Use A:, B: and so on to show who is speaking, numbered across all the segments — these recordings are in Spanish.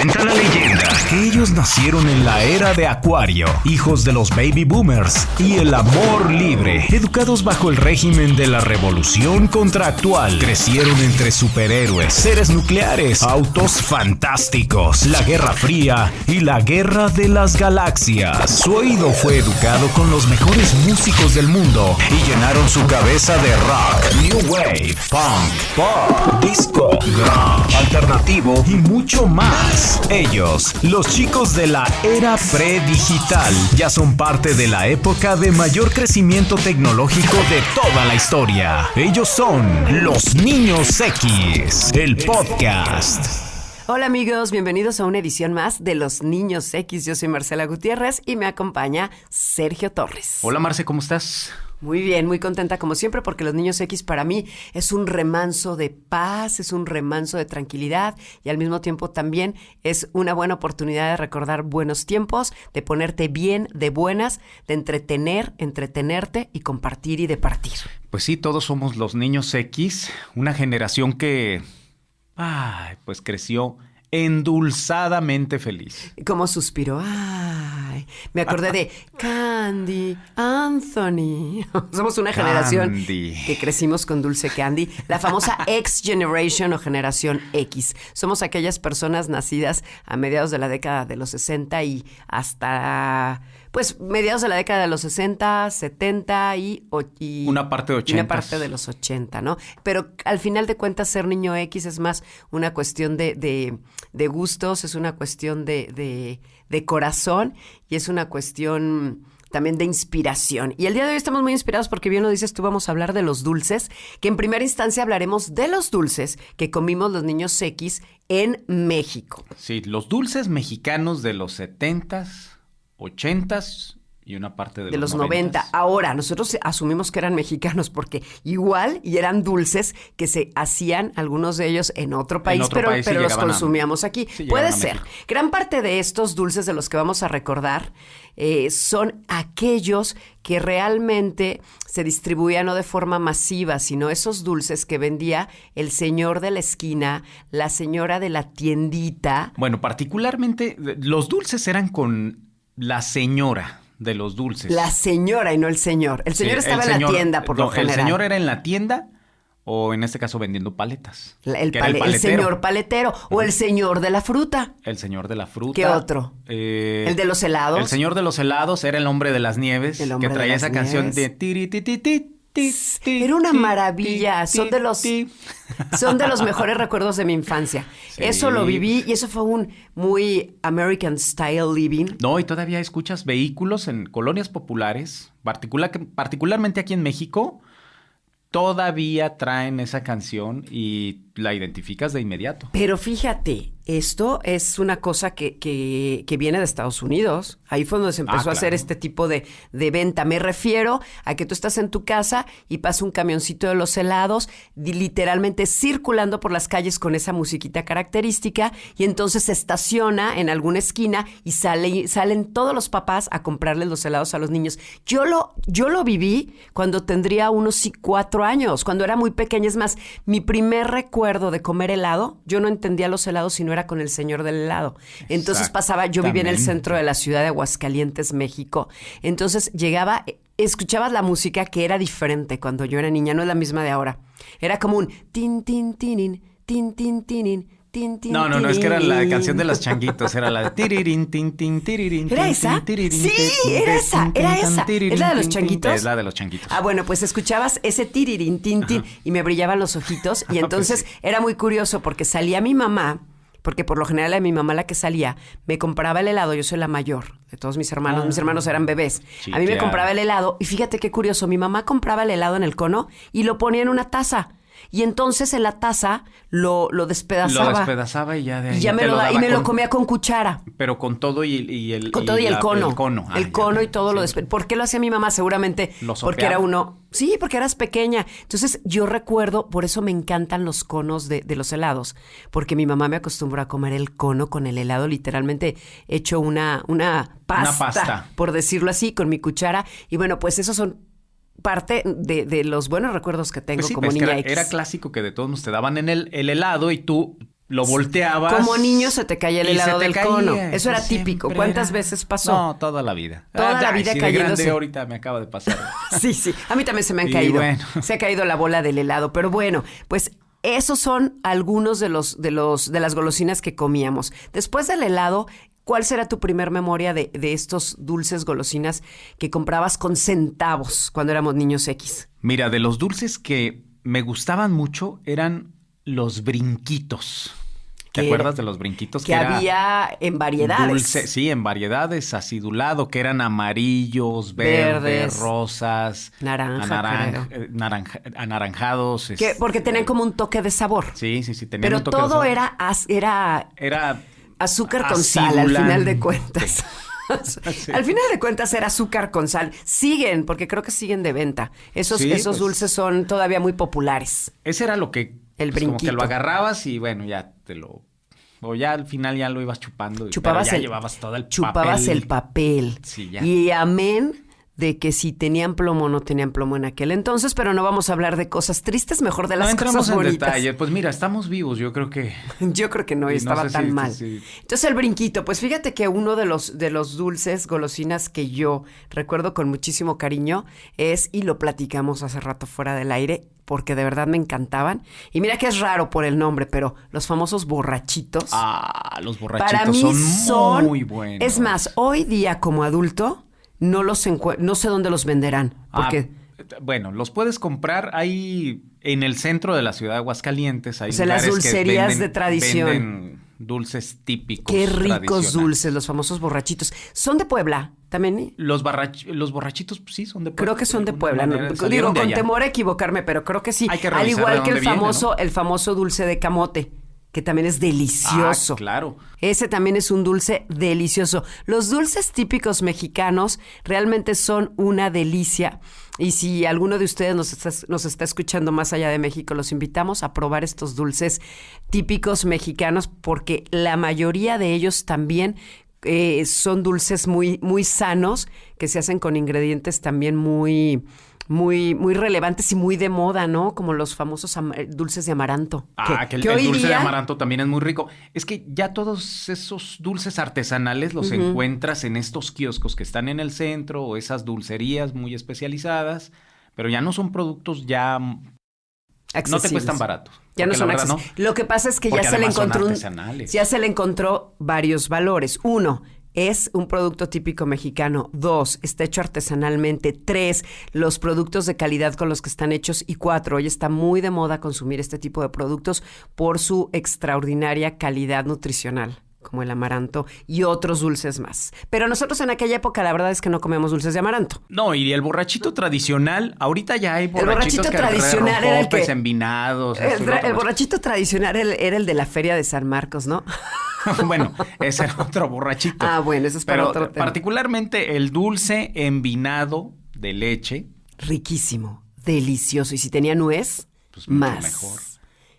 A: Cuenta la leyenda que ellos nacieron en la era de Acuario, hijos de los baby boomers y el amor libre, educados bajo el régimen de la revolución contractual. Crecieron entre superhéroes, seres nucleares, autos fantásticos, la Guerra Fría y la Guerra de las Galaxias. Su oído fue educado con los mejores músicos del mundo y llenaron su cabeza de rock, new wave, punk, pop, disco, grunge, alternativo y mucho más. Ellos, los chicos de la era predigital, ya son parte de la época de mayor crecimiento tecnológico de toda la historia. Ellos son los Niños X, el podcast.
B: Hola amigos, bienvenidos a una edición más de Los Niños X. Yo soy Marcela Gutiérrez y me acompaña Sergio Torres.
C: Hola Marce, ¿cómo estás?
B: Muy bien, muy contenta como siempre porque Los Niños X para mí es un remanso de paz, es un remanso de tranquilidad y al mismo tiempo también es una buena oportunidad de recordar buenos tiempos, de ponerte bien, de buenas, de entretenerte y compartir y de partir.
C: Pues sí, todos somos los Niños X, una generación que pues creció endulzadamente feliz.
B: Como suspiró. Ay, me acordé de Candy, Anthony. Somos una generación que crecimos con Dulce Candy. La famosa X Generation o Generación X. Somos aquellas personas nacidas a mediados de la década de los 60 y hasta... Pues mediados de la década de los 60, 70 y
C: una parte de 80.
B: Y una parte de los 80, ¿no? Pero al final de cuentas ser niño X es más una cuestión de gustos, es una cuestión de corazón y es una cuestión también de inspiración. Y el día de hoy estamos muy inspirados porque bien lo dices tú, vamos a hablar de los dulces, que en primera instancia hablaremos de los dulces que comimos los niños X en México.
C: Sí, los dulces mexicanos de los 70s, 80s y una parte de los
B: 90. Ahora, nosotros asumimos que eran mexicanos porque igual y eran dulces que se hacían, algunos de ellos en otro país, pero los consumíamos aquí. Sí, puede ser. Gran parte de estos dulces de los que vamos a recordar son aquellos que realmente se distribuían no de forma masiva, sino esos dulces que vendía el señor de la esquina, la señora de la tiendita.
C: Bueno, particularmente los dulces eran con la señora de los dulces.
B: La señora y no el señor. El señor estaba en la tienda por lo general.
C: El señor era en la tienda o en este caso vendiendo paletas.
B: El señor paletero o el señor de la fruta.
C: El señor de la fruta.
B: ¿Qué otro? El de los helados.
C: El señor de los helados era el hombre de las nieves que traía esa canción de tiritititi.
B: Era una maravilla, son de los mejores recuerdos de mi infancia. Sí. Eso lo viví y eso fue un muy American style living.
C: No, y todavía escuchas vehículos en colonias populares, particularmente aquí en México, todavía traen esa canción y la identificas de inmediato.
B: Pero fíjate, esto es una cosa que viene de Estados Unidos. Ahí fue donde se empezó a hacer este tipo de venta. Me refiero a que tú estás en tu casa y pasa un camioncito de los helados, literalmente circulando por las calles con esa musiquita característica, y entonces se estaciona en alguna esquina y salen todos los papás a comprarles los helados a los niños. Yo lo viví cuando tendría unos 4 años, cuando era muy pequeña. Es más, mi primer recuerdo de comer helado, yo no entendía los helados si no era con el señor del helado. Entonces yo vivía en el centro de la ciudad de Aguascalientes, México. Entonces llegaba, escuchabas la música que era diferente cuando yo era niña, no es la misma de ahora. Era como un tin, tin, tinin, tin, tin, tinin.
C: No, es que era la canción de los changuitos, era la de tiririn, tin, tin, tiririn.
B: ¿Era esa? Sí, era esa. ¿Es la de los changuitos?
C: Es la de los changuitos.
B: Bueno, pues escuchabas ese tiririn, tin, tin, y me brillaban los ojitos, y entonces pues sí. Era muy curioso porque salía mi mamá, porque por lo general era mi mamá la que salía, me compraba el helado, yo soy la mayor de todos mis hermanos, mis hermanos eran bebés. Sí, a mí me compraba el helado, y fíjate qué curioso, mi mamá compraba el helado en el cono y lo ponía en una taza. Y entonces en la taza lo despedazaba.
C: Lo despedazaba y ya de ahí
B: y me lo comía con cuchara.
C: Pero con todo y el
B: cono.
C: El cono.
B: El cono y todo sí. Lo despedazaba. ¿Por qué lo hacía mi mamá? Seguramente porque era uno... Sí, porque eras pequeña. Entonces yo recuerdo, por eso me encantan los conos de los helados. Porque mi mamá me acostumbró a comer el cono con el helado, literalmente hecho una pasta, por decirlo así, con mi cuchara. Y bueno, pues esos son... parte de los buenos recuerdos que tengo, pues sí, como niña X.
C: Era clásico que de todos nos te daban en el helado y tú lo volteabas.
B: Como niño se te caía el helado del cono. Eso era
C: Siempre
B: típico. ¿Cuántas veces pasó?
C: No, toda la vida.
B: Toda la vida
C: si
B: cayéndose.
C: de grande ahorita me acaba de pasar.
B: Sí. A mí también se me han
C: Y
B: caído.
C: bueno.
B: Se ha caído la bola del helado. Pero bueno, pues esos son algunos de las golosinas que comíamos. Después del helado, ¿cuál será tu primer memoria de estos dulces golosinas que comprabas con centavos cuando éramos niños X?
C: Mira, de los dulces que me gustaban mucho eran los brinquitos. ¿Te acuerdas de los brinquitos?
B: Que había en variedades.
C: Dulce, sí, en variedades, acidulado, que eran amarillos, verdes, rosas, anaranjados.
B: Porque tenían como un toque de sabor.
C: Sí, tenían
B: pero
C: un toque de sabor.
B: Pero todo era azúcar con sal, al final de cuentas. Sí. Al final de cuentas era azúcar con sal. Siguen, porque creo que siguen de venta. Esos dulces son todavía muy populares.
C: Ese era lo que...
B: El
C: pues,
B: brinquito.
C: como que lo agarrabas y bueno, ya te lo... O ya al final ya lo ibas chupando. Llevabas todo el papel.
B: Chupabas el papel.
C: Sí, ya.
B: Y amén de que si tenían plomo o no tenían plomo en aquel entonces, pero no vamos a hablar de cosas tristes, mejor de las cosas bonitas. No entramos en detalle.
C: Pues mira, estamos vivos, yo creo que...
B: Yo creo que no, y estaba tan mal. Sí. Entonces el brinquito, pues fíjate que uno de los dulces, golosinas que yo recuerdo con muchísimo cariño es, y lo platicamos hace rato fuera del aire, porque de verdad me encantaban. Y mira que es raro por el nombre, pero los famosos borrachitos.
C: Ah, los borrachitos
B: para mí
C: son muy buenos.
B: Es más, hoy día como adulto no sé dónde los venderán. Porque
C: bueno, los puedes comprar ahí en el centro de la ciudad de Aguascalientes. Hay
B: las dulcerías de tradición.
C: Venden dulces típicos.
B: Qué ricos dulces, los famosos borrachitos. ¿Son de Puebla también?
C: Los borrachitos, pues, sí, son de Puebla.
B: Creo que son de Puebla. Digo, con temor a equivocarme, pero creo que sí.
C: Hay que
B: al igual que
C: ¿no?
B: el famoso dulce de camote, que también es delicioso.
C: Ah, claro.
B: Ese también es un dulce delicioso. Los dulces típicos mexicanos realmente son una delicia. Y si alguno de ustedes nos está escuchando más allá de México, los invitamos a probar estos dulces típicos mexicanos, porque la mayoría de ellos también son dulces muy, muy sanos, que se hacen con ingredientes también muy relevantes y muy de moda, ¿no? Como los famosos dulces de amaranto.
C: El dulce de amaranto también es muy rico. Es que ya todos esos dulces artesanales los encuentras en estos kioscos que están en el centro o esas dulcerías muy especializadas, pero ya no son productos ya... No te cuestan barato.
B: Ya no son accesibles. Lo que pasa es que ya se le encontró varios valores. 1, es un producto típico mexicano. 2, está hecho artesanalmente. 3, los productos de calidad con los que están hechos. Y 4, hoy está muy de moda consumir este tipo de productos por su extraordinaria calidad nutricional, como el amaranto y otros dulces más. Pero nosotros en aquella época la verdad es que no comíamos dulces de amaranto.
C: No, y el borrachito tradicional, ahorita ya hay borrachitos
B: tradicional era el que
C: envinados.
B: El borrachito tradicional era el de la feria de San Marcos, ¿no?
C: Bueno, ese era otro borrachito.
B: Bueno, eso es para otro tema.
C: Particularmente el dulce envinado de leche.
B: Riquísimo, delicioso. Y si tenía nuez,
C: pues
B: más.
C: Mejor.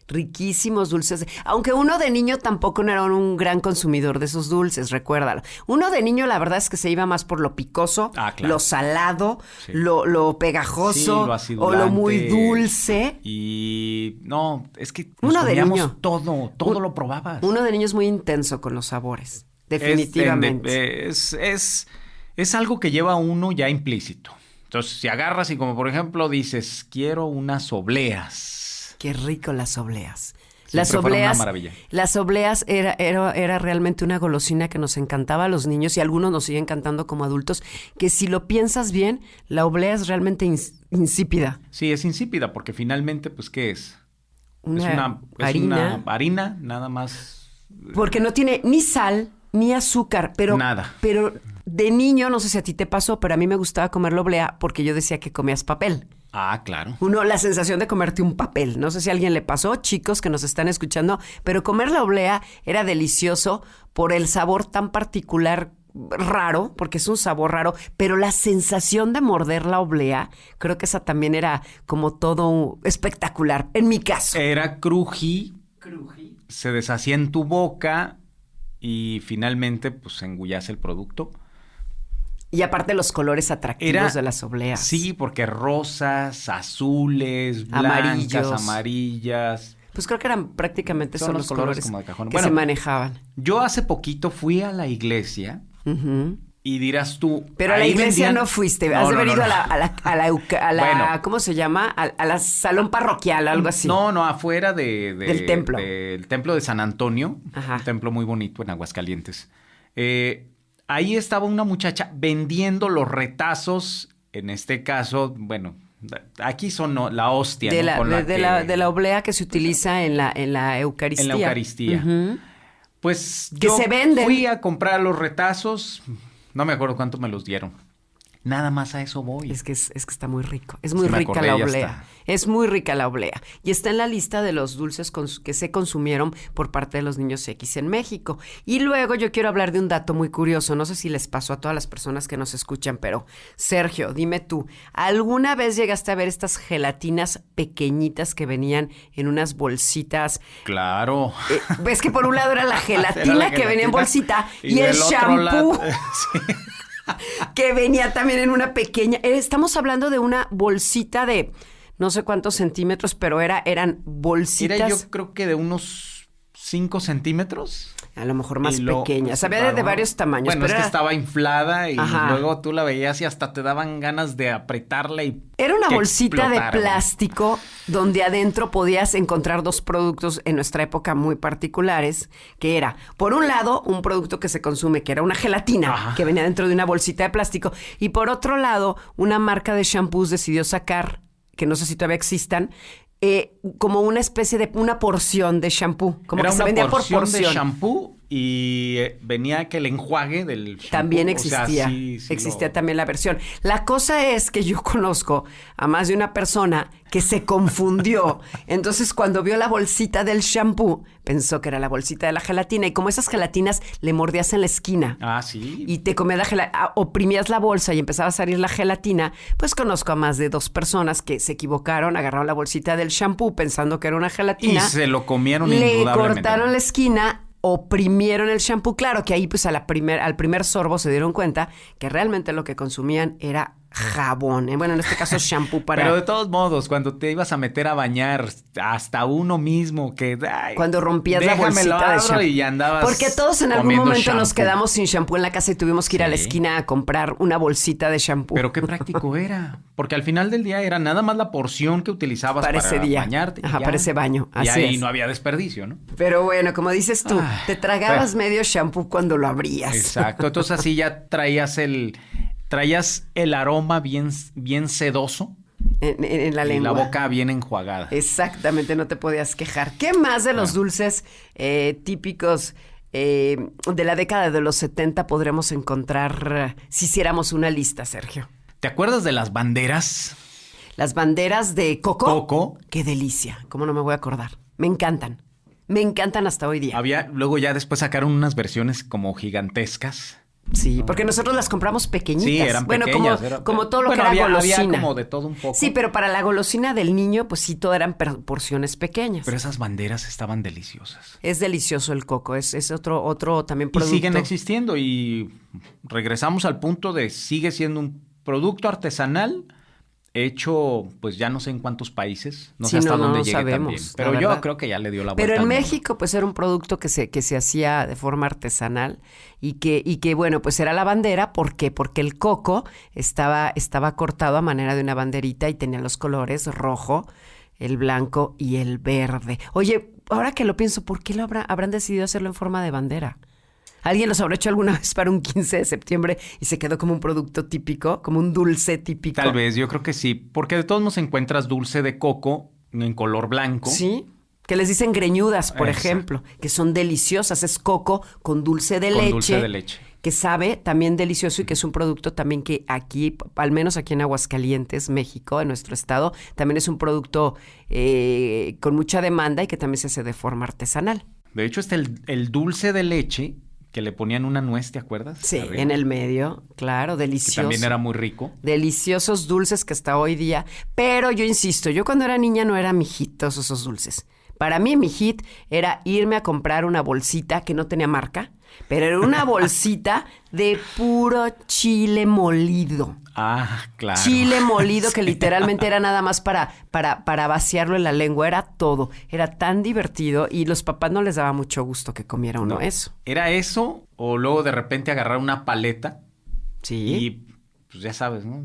B: Riquísimos dulces. Aunque uno de niño tampoco no era un gran consumidor de esos dulces, recuérdalo. Uno de niño la verdad es que se iba más por lo picoso,
C: claro.
B: Lo salado, sí. lo pegajoso,
C: lo
B: o lo muy dulce.
C: Y no, es que
B: uno de niño
C: todo lo probabas.
B: Uno de niño es muy intenso con los sabores, definitivamente.
C: Es algo que lleva uno ya implícito. Entonces, si agarras y como por ejemplo dices, quiero unas obleas.
B: Qué rico las obleas.
C: Una maravilla.
B: Las obleas era realmente una golosina que nos encantaba a los niños y a algunos nos sigue encantando como adultos, que si lo piensas bien, la oblea es realmente insípida.
C: Sí, es insípida porque finalmente, pues, ¿qué es?
B: Una
C: harina, nada más.
B: Porque no tiene ni sal ni azúcar, pero...
C: Nada.
B: Pero de niño, no sé si a ti te pasó, pero a mí me gustaba comer la oblea porque yo decía que comías papel.
C: Claro.
B: La sensación de comerte un papel. No sé si a alguien le pasó, chicos que nos están escuchando, pero comer la oblea era delicioso por el sabor tan particular, raro, porque es un sabor raro, pero la sensación de morder la oblea, creo que esa también era como todo espectacular, en mi caso.
C: Era cruji, se deshacía en tu boca y finalmente pues engullás el producto.
B: Y aparte los colores atractivos de las obleas.
C: Sí, porque rosas, azules, blancas, amarillas.
B: Pues creo que eran prácticamente son los colores
C: como de cajón.
B: que se manejaban.
C: Yo hace poquito fui a la iglesia y dirás tú...
B: Pero a la iglesia no fuiste, has de haber ido a la ¿cómo se llama? A la salón parroquial, algo así.
C: No, afuera
B: del templo.
C: Del templo de San Antonio, un templo muy bonito en Aguascalientes. Ahí estaba una muchacha vendiendo los retazos, en este caso, bueno... Aquí son la hostia,
B: de
C: ¿no?
B: de la oblea que se utiliza en la Eucaristía.
C: En la Eucaristía. Pues
B: que
C: yo
B: se venden.
C: Fui a comprar los retazos, no me acuerdo cuánto me los dieron. Nada más a eso voy.
B: Es que está muy rico. Es muy rica la oblea. Es muy rica la oblea. Y está en la lista de los dulces que se consumieron por parte de los niños X en México. Y luego yo quiero hablar de un dato muy curioso. No sé si les pasó a todas las personas que nos escuchan, pero Sergio, dime tú, ¿alguna vez llegaste a ver estas gelatinas pequeñitas que venían en unas bolsitas?
C: Claro.
B: Ves que por un lado era la gelatina que venía en bolsita y el shampoo. Sí. Que venía también en una pequeña... Estamos hablando de una bolsita de no sé cuántos centímetros, pero eran bolsitas...
C: Era yo creo que de unos 5 centímetros.
B: A lo mejor más pequeñas. Había de varios tamaños.
C: Bueno, pero es que estaba inflada y luego tú la veías y hasta te daban ganas de apretarla y...
B: Era una bolsita de plástico donde adentro podías encontrar dos productos en nuestra época muy particulares, que era, por un lado, un producto que se consume, que era una gelatina, que venía dentro de una bolsita de plástico, y por otro lado, una marca de shampoos decidió sacar, que no sé si todavía existan, como una especie de una porción de shampoo, como
C: era
B: que se vendía por porción
C: de shampoo y venía que el enjuague del shampoo.
B: También existía, existía también la versión. La cosa es que yo conozco a más de una persona que se confundió. Entonces, cuando vio la bolsita del shampoo, pensó que era la bolsita de la gelatina. Y como esas gelatinas le mordías en la esquina.
C: Ah, sí.
B: Y te comías oprimías la bolsa y empezaba a salir la gelatina, pues conozco a más de 2 personas que se equivocaron, agarraron la bolsita del shampoo pensando que era una gelatina.
C: Y se lo comieron
B: indudablemente. Le cortaron la esquina, oprimieron el shampoo. Claro que ahí pues al primer sorbo se dieron cuenta que realmente lo que consumían era jabón. Bueno, en este caso shampoo para...
C: Pero de todos modos, cuando te ibas a meter a bañar, hasta uno mismo que... Ay,
B: cuando rompías la bolsita de shampoo.
C: Y andabas
B: porque todos en algún momento
C: shampoo.
B: Nos quedamos sin shampoo en la casa y tuvimos que ir a la esquina a comprar una bolsita de shampoo.
C: Pero qué práctico era. Porque al final del día era nada más la porción que utilizabas para bañarte.
B: Para ese baño.
C: Y ahí no había desperdicio, ¿no?
B: Pero bueno, como dices tú, te tragabas medio shampoo cuando lo abrías.
C: Exacto. Entonces así ya traías el aroma bien sedoso.
B: En la lengua.
C: Y la boca bien enjuagada.
B: Exactamente, no te podías quejar. ¿Qué más de los dulces típicos de la década de los 70 podremos encontrar si hiciéramos una lista, Sergio?
C: ¿Te acuerdas de las banderas?
B: Las banderas de coco.
C: Coco.
B: Qué delicia. ¿Cómo no me voy a acordar? Me encantan. Me encantan hasta hoy día.
C: Luego ya después sacaron unas versiones como gigantescas.
B: Sí, porque nosotros las compramos pequeñitas.
C: Sí, eran pequeñas.
B: Como todo lo que era golosina.
C: Había como de todo un poco.
B: Sí, pero para la golosina del niño, pues sí, todo eran porciones pequeñas.
C: Pero esas banderas estaban deliciosas.
B: Es delicioso el coco, es otro también producto.
C: Y siguen existiendo y regresamos al punto de sigue siendo un producto artesanal hecho, pues ya no sé en cuántos países, no sé hasta dónde llegue también. Pero yo creo que ya le dio la vuelta.
B: Pero en México, pues era un producto que se hacía de forma artesanal y que bueno, pues era la bandera. ¿Por qué? Porque el coco estaba cortado a manera de una banderita y tenía los colores rojo, el blanco y el verde. Oye, ahora que lo pienso, ¿por qué habrán decidido hacerlo en forma de bandera? ¿Alguien los habrá hecho alguna vez para un 15 de septiembre y se quedó como un producto típico, como un dulce típico?
C: Tal vez, yo creo que sí, porque de todos modos encuentras dulce de coco en color blanco.
B: Sí, que les dicen greñudas, por ejemplo, que son deliciosas. Es coco con dulce de leche.
C: Dulce de leche.
B: Que sabe también delicioso y que es un producto también que aquí, al menos aquí en Aguascalientes, México, en nuestro estado, también es un producto con mucha demanda y que también se hace de forma artesanal.
C: De hecho, está el dulce de leche, que le ponían una nuez, ¿te acuerdas?
B: Sí, arriba. En el medio, claro, delicioso.
C: Que también era muy rico.
B: Deliciosos dulces que hasta hoy día. Pero yo insisto, yo cuando era niña no era mi hit todos esos dulces. Para mí mi hit era irme a comprar una bolsita que no tenía marca, Pero era una bolsita de puro chile molido.
C: Ah, claro.
B: Chile molido que literalmente era nada más para vaciarlo en la lengua. Era todo. Era tan divertido y los papás no les daba mucho gusto que comiera uno eso.
C: ¿Era eso o luego de repente agarrar una paleta?
B: Sí.
C: Y pues ya sabes, ¿no?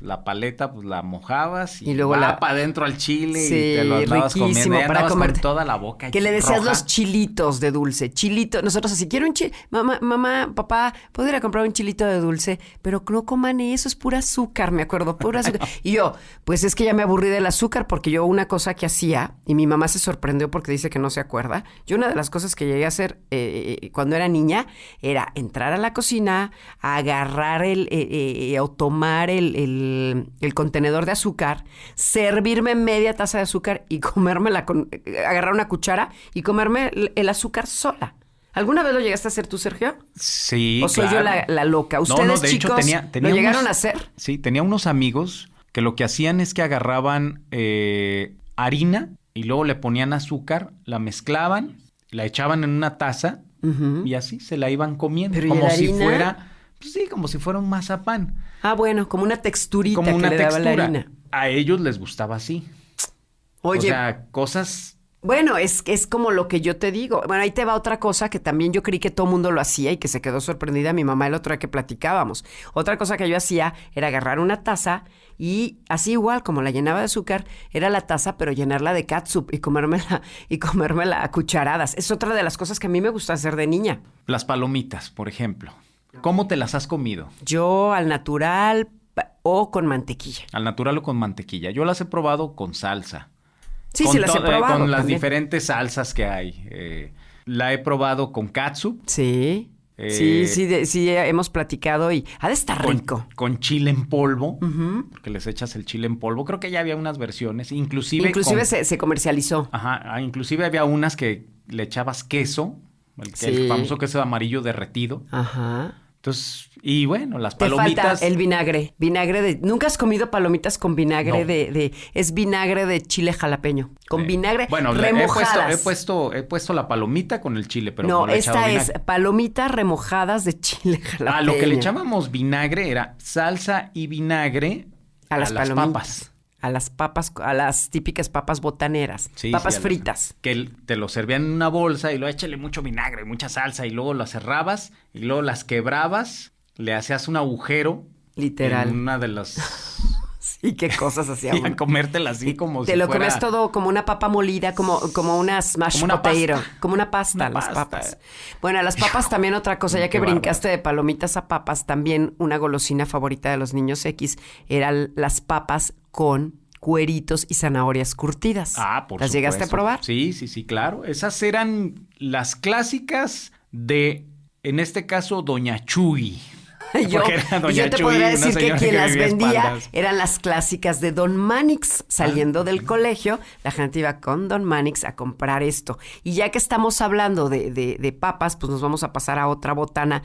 C: La paleta, pues la mojabas y
B: luego
C: va para adentro al chile
B: sí,
C: y te lo andabas comiendo. Ya
B: para comer
C: con toda la boca
B: que le decías
C: roja.
B: los chilitos de dulce. Chilito. Nosotros así, quiero un chile. Mamá, papá, ¿puedo ir a comprar un chilito de dulce? Pero no coman eso, es pura azúcar, me acuerdo, pura azúcar. Y yo, pues es que ya me aburrí del azúcar porque yo una cosa que hacía, y mi mamá se sorprendió porque dice que no se acuerda, yo una de las cosas que llegué a hacer cuando era niña era entrar a la cocina, agarrar o tomar el contenedor de azúcar, servirme media taza de azúcar y comérmela agarrar una cuchara y comerme el azúcar sola. ¿Alguna vez lo llegaste a hacer tú, Sergio?
C: Sí,
B: ¿O soy
C: claro.
B: yo la loca? ¿Ustedes,
C: de hecho,
B: chicos, lo llegaron a hacer?
C: Sí, tenía unos amigos que lo que hacían es que agarraban harina y luego le ponían azúcar, la mezclaban, la echaban en una taza y así se la iban comiendo.
B: Pero
C: como
B: ¿y la
C: si
B: harina?
C: fuera, pues sí, como si fuera un mazapán.
B: Ah, bueno, como una texturita
C: Como una
B: que le daba la harina.
C: A ellos les gustaba así.
B: Oye,
C: o sea, cosas...
B: Bueno, es como lo que yo te digo. Bueno, ahí te va otra cosa que también yo creí que todo mundo lo hacía y que se quedó sorprendida mi mamá el otro día que platicábamos. Otra cosa que yo hacía era agarrar una taza y así igual como la llenaba de azúcar, era la taza, pero llenarla de catsup y comérmela a cucharadas. Es otra de las cosas que a mí me gusta hacer de niña.
C: Las palomitas, por ejemplo. ¿Cómo te las has comido?
B: Yo al natural o con mantequilla.
C: Al natural o con mantequilla. Yo las he probado con salsa.
B: Sí, las he probado.
C: Con las
B: también.
C: diferentes salsas que hay. La he probado con catsup.
B: Sí. Sí, hemos platicado y ha de estar rico.
C: Con chile en polvo, porque les echas el chile en polvo. Creo que ya había unas versiones, inclusive
B: se comercializó.
C: Ajá, inclusive había unas que le echabas queso, el famoso queso amarillo derretido.
B: Ajá.
C: Entonces, y bueno, las
B: Te
C: palomitas...
B: falta el vinagre. ¿Nunca has comido palomitas con vinagre
C: no.
B: Es vinagre de chile jalapeño? Con vinagre
C: bueno,
B: remojadas.
C: he puesto la palomita con el chile, pero
B: no
C: le he echado
B: esta
C: vinagre.
B: es palomitas remojadas de chile jalapeño.
C: Lo que le echábamos vinagre era salsa y vinagre
B: a las
C: papas.
B: A las papas, a las típicas papas botaneras. Papas fritas.
C: Que te lo servían en una bolsa y luego échale mucho vinagre, mucha salsa y luego las cerrabas y luego las quebrabas, le hacías un agujero.
B: Literal.
C: En una de las...
B: Sí, qué cosas hacía
C: y a comértelas así como si
B: te lo
C: fuera...
B: comes todo como una papa molida, como una smash
C: como una
B: potato.
C: Pasta.
B: Como una pasta, las papas. Bueno, las papas también otra cosa, ya que brincaste de palomitas a papas, también una golosina favorita de los niños X eran las papas con cueritos y zanahorias curtidas.
C: Ah, por supuesto.
B: ¿Las llegaste a probar?
C: Sí, claro. Esas eran las clásicas de, en este caso, Doña Chuy.
B: Yo te podría decir que quien las vendía eran las clásicas de Don Manix. Saliendo del colegio, la gente iba con Don Manix a comprar esto. Y ya que estamos hablando de papas, pues nos vamos a pasar a otra botana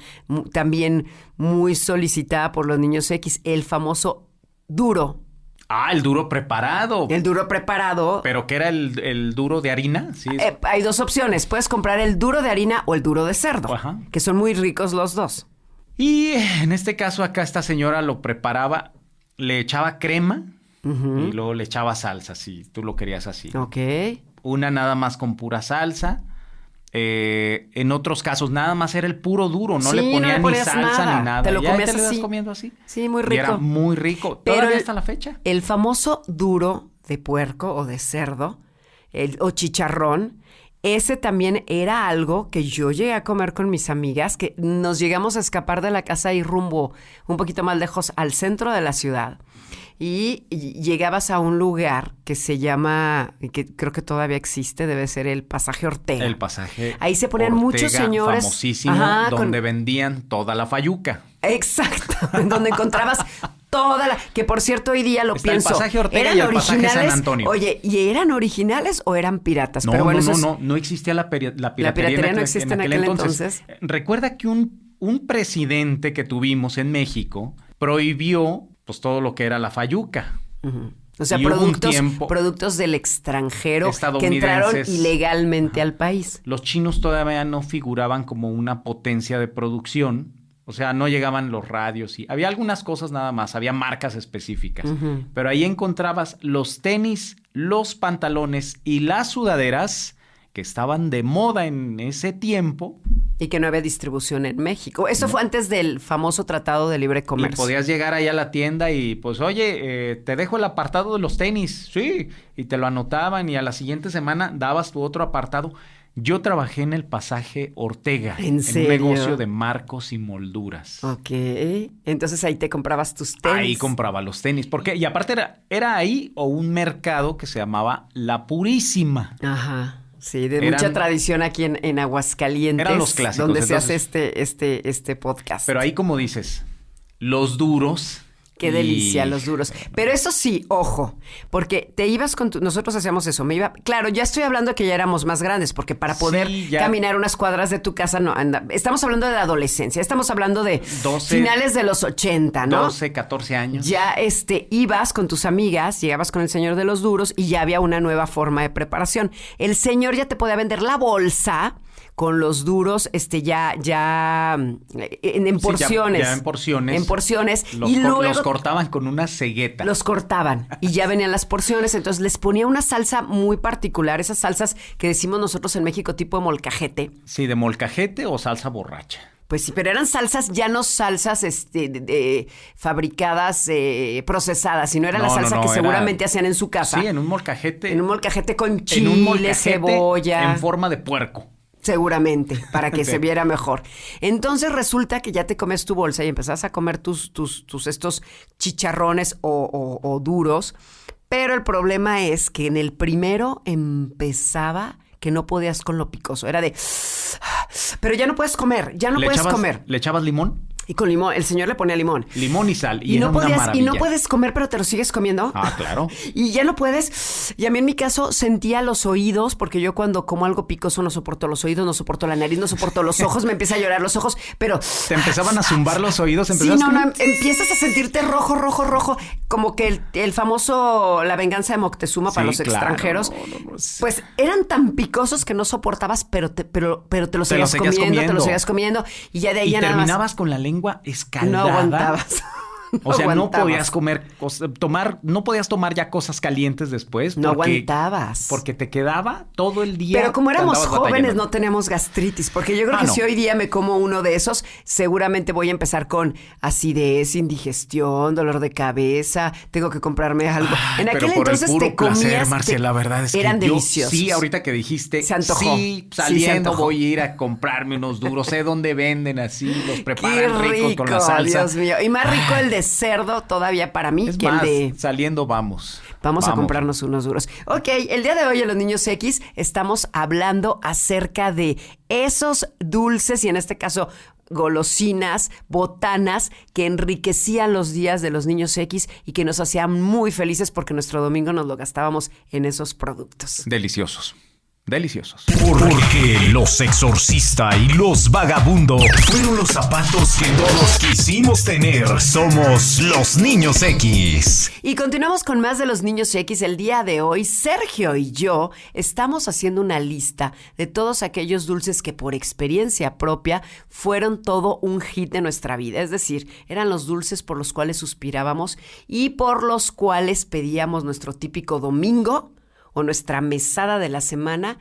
B: también muy solicitada por los niños X, el famoso duro.
C: Ah, el duro preparado.
B: El duro preparado.
C: ¿Pero qué era el duro de harina? Sí.
B: Hay dos opciones. Puedes comprar el duro de harina o el duro de cerdo.
C: Ajá.
B: Que son muy ricos los dos.
C: Y en este caso acá esta señora lo preparaba, le echaba crema y luego le echaba salsa, si tú lo querías así.
B: Ok.
C: Una nada más con pura salsa. En otros casos nada más era el puro duro, no le ponía ni salsa ni nada.
B: Te lo comías
C: te lo
B: así.
C: ibas comiendo así.
B: Sí, muy rico.
C: Y era muy rico.
B: Pero
C: Todavía hasta la fecha.
B: El famoso duro de puerco o de cerdo o chicharrón, ese también era algo que yo llegué a comer con mis amigas, que nos llegamos a escapar de la casa y rumbo un poquito más lejos al centro de la ciudad. Y llegabas a un lugar que se llama, que creo que todavía existe, debe ser el Pasaje Ortega.
C: El Pasaje
B: Ahí se ponían
C: Ortega,
B: muchos señores.
C: famosísimo, donde vendían toda la fayuca.
B: Exacto, donde encontrabas toda la... Que por cierto, hoy día lo
C: Está
B: pienso.
C: el Pasaje Ortega
B: ¿Eran
C: y el Pasaje
B: originales?
C: San Antonio.
B: Oye, ¿y eran originales o eran piratas?
C: No,
B: pero bueno,
C: no existía la piratería.
B: La piratería no existe en aquel entonces.
C: Recuerda que un presidente que tuvimos en México prohibió pues todo lo que era la fayuca.
B: O sea, productos del extranjero que entraron ilegalmente al país.
C: Los chinos todavía no figuraban como una potencia de producción. O sea, no llegaban los radios y había algunas cosas nada más, había marcas específicas. Pero ahí encontrabas los tenis, los pantalones y las sudaderas que estaban de moda en ese tiempo.
B: Y que no había distribución en México. Eso fue antes del famoso Tratado de Libre Comercio.
C: Y podías llegar ahí a la tienda y pues, oye, te dejo el apartado de los tenis. Sí. Y te lo anotaban y a la siguiente semana dabas tu otro apartado. Yo trabajé en el Pasaje Ortega.
B: ¿En serio?
C: En un negocio de marcos y molduras.
B: Ok. Entonces ahí te comprabas tus tenis.
C: Ahí compraba los tenis. Porque, y aparte era ahí o un mercado que se llamaba La Purísima.
B: Ajá. Sí, mucha tradición aquí en Aguascalientes.
C: Eran los clásicos.
B: Donde se hace este podcast.
C: Pero ahí, como dices, los duros.
B: Qué delicia, los duros. Pero eso sí, ojo, porque te ibas con nosotros hacíamos eso, claro, ya estoy hablando que ya éramos más grandes, porque para poder caminar unas cuadras de tu casa, no anda. Estamos hablando de la adolescencia, estamos hablando de 12, finales de los 80, ¿no?
C: 12, 14 años.
B: Ya ibas con tus amigas, llegabas con el señor de los duros y ya había una nueva forma de preparación. El señor ya te podía vender la bolsa con los duros, ya en porciones.
C: Ya en porciones.
B: En porciones.
C: Y luego los cortaban con una cegueta.
B: Los cortaban y ya venían las porciones. Entonces les ponía una salsa muy particular. Esas salsas que decimos nosotros en México tipo de molcajete.
C: Sí, de molcajete o salsa borracha.
B: Pues sí, pero eran salsas, ya no salsas fabricadas, procesadas, sino era la salsa que seguramente hacían en su casa.
C: Sí, en un molcajete.
B: En un molcajete con chile, cebolla.
C: En forma de puerco.
B: Seguramente, para que se viera mejor. Entonces resulta que ya te comes tu bolsa y empezás a comer tus estos chicharrones o duros, pero el problema es que en el primero empezaba que no podías con lo picoso. Era de... Pero ya no puedes comer, comer.
C: ¿Le echabas limón?
B: Y con limón, el señor le ponía limón.
C: Limón y sal, y
B: no podías, una maravilla. Y no puedes comer, pero te lo sigues comiendo.
C: Ah, claro.
B: Y ya no puedes. Y a mí en mi caso sentía los oídos, porque yo cuando como algo picoso no soporto los oídos, no soporto la nariz, no soporto los ojos, me empieza a llorar los ojos, pero...
C: Te empezaban a zumbar los oídos,
B: sí, empiezas a sentirte rojo, como que el famoso La Venganza de Moctezuma para los extranjeros. No. Pues eran tan picosos que no soportabas, pero te lo seguías comiendo. Y ya de ahí ya nada más.
C: Y terminabas con la lengua escaldada.
B: No aguantabas.
C: O sea, no podías no podías tomar ya cosas calientes después.
B: No aguantabas.
C: Porque te quedaba todo el día.
B: Pero como éramos jóvenes no tenemos gastritis. Porque yo creo que si hoy día me como uno de esos, seguramente voy a empezar con acidez, indigestión, dolor de cabeza. Tengo que comprarme algo. En aquel entonces te comías.
C: Marcia, la verdad es que
B: eran deliciosos.
C: Sí, ahorita que dijiste.
B: Se antojó.
C: Sí, saliendo voy a ir a comprarme unos duros. Sé dónde venden así. Los preparan ricos con la salsa.
B: Dios mío. Y más rico el de cerdo todavía para mí que
C: más,
B: el de...
C: saliendo vamos
B: a comprarnos unos duros. Ok, el día de hoy en Los Niños X estamos hablando acerca de esos dulces y en este caso golosinas, botanas que enriquecían los días de los niños X y que nos hacían muy felices porque nuestro domingo nos lo gastábamos en esos productos.
C: Deliciosos.
A: Porque los Exorcista y los Vagabundo fueron los zapatos que todos quisimos tener. Somos los Niños X.
B: Y continuamos con más de los Niños X. El día de hoy, Sergio y yo estamos haciendo una lista de todos aquellos dulces que por experiencia propia fueron todo un hit de nuestra vida. Es decir, eran los dulces por los cuales suspirábamos y por los cuales pedíamos nuestro típico domingo o nuestra mesada de la semana,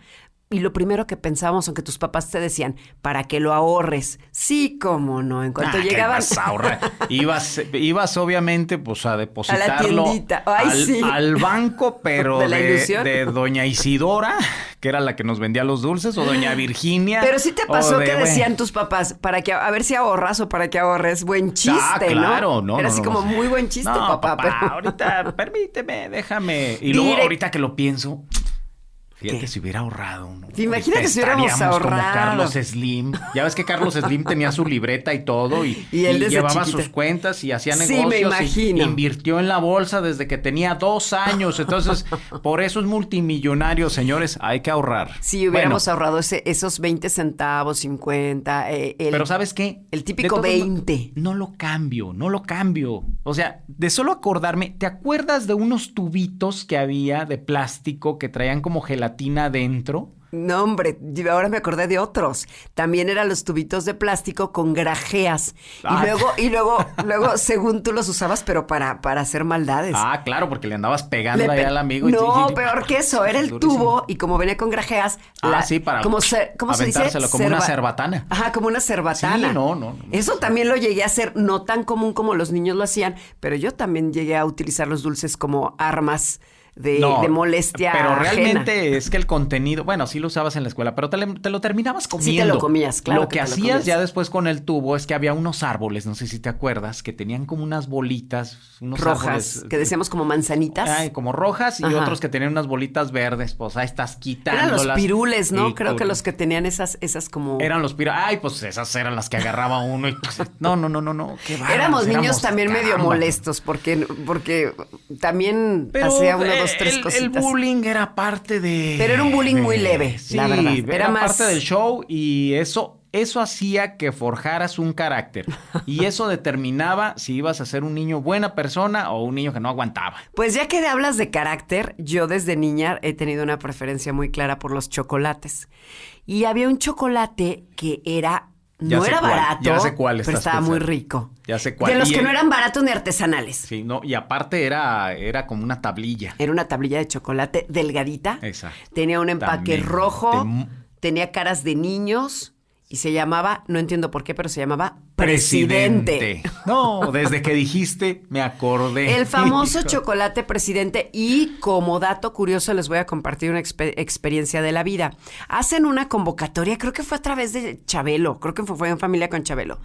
B: y lo primero que pensábamos, aunque tus papás te decían, para que lo ahorres. Sí, cómo no. En cuanto llegaban...
C: Ibas obviamente pues a depositarlo
B: a la tiendita.
C: Al banco, pero
B: de
C: doña Isidora, que era la que nos vendía los dulces, o doña Virginia.
B: Pero sí te pasó que decían tus papás, para que a ver si ahorras o para que ahorres. Buen chiste,
C: claro,
B: ¿no? Era así como muy buen chiste, papá.
C: Pero... ahorita, permíteme, déjame. Y luego ahorita que lo pienso... Fíjate, si hubiera ahorrado, ¿no?
B: Imagínate si hubiéramos ahorrado.
C: Como Carlos Slim. Ya ves que Carlos Slim tenía su libreta y todo. Y él llevaba sus cuentas y hacía negocios.
B: Sí, me imagino.
C: Invirtió en la bolsa desde que tenía 2 años. Entonces, por eso es multimillonario, señores. Hay que ahorrar.
B: Si hubiéramos ahorrado esos 20 centavos, 50.
C: Pero ¿sabes qué?
B: El típico 20.
C: No lo cambio. O sea, de solo acordarme, ¿te acuerdas de unos tubitos que había de plástico que traían como gelatina adentro?
B: No, hombre, ahora me acordé de otros. También eran los tubitos de plástico con grajeas. Y luego, según tú los usabas, pero para hacer maldades.
C: Ah, claro, porque le andabas pegando ahí al amigo.
B: No, peor que eso. Era el tubo y como venía con grajeas.
C: Sí, para
B: ¿cómo se dice?
C: Como una cerbatana.
B: Ajá, como una cerbatana.
C: Sí, no.
B: Eso también lo llegué a hacer, no tan común como los niños lo hacían, pero yo también llegué a utilizar los dulces como armas de molestia
C: pero realmente
B: ajena.
C: Es que el contenido, bueno, sí lo usabas en la escuela, pero te lo terminabas comiendo.
B: Sí te lo comías, claro.
C: Lo que hacías ya después con el tubo es que había unos árboles, no sé si te acuerdas, que tenían como unas bolitas, unos
B: rojas,
C: árboles,
B: que decíamos como manzanitas.
C: Como rojas y otros que tenían unas bolitas verdes, pues ahí estás quitándolas.
B: Eran los pirules, ¿no? Creo que los que tenían esas como...
C: Eran los pirules. Ay, pues esas eran las que agarraba uno y pues, no, qué bárbaros.
B: Éramos niños también medio molestos porque también hacía 1, 2, 3 cositas.
C: El bullying era parte de...
B: Pero era un bullying muy leve,
C: sí,
B: la verdad.
C: Era parte del show y eso hacía que forjaras un carácter. Y eso determinaba si ibas a ser un niño buena persona o un niño que no aguantaba.
B: Pues ya que hablas de carácter, yo desde niña he tenido una preferencia muy clara por los chocolates. Y había un chocolate que no era barato,
C: ya sé cuál
B: pero estaba muy rico.
C: Ya sé cuál.
B: De los que no eran baratos ni artesanales.
C: Sí, no, y aparte era como una tablilla.
B: Era una tablilla de chocolate delgadita.
C: Exacto.
B: Tenía un empaque rojo, tenía caras de niños y se llamaba, no entiendo por qué, pero se llamaba Presidente.
C: No, desde que dijiste me acordé.
B: El famoso chocolate Presidente. Y como dato curioso les voy a compartir una experiencia de la vida. Hacen una convocatoria, creo que fue a través de Chabelo, creo que fue en familia con Chabelo,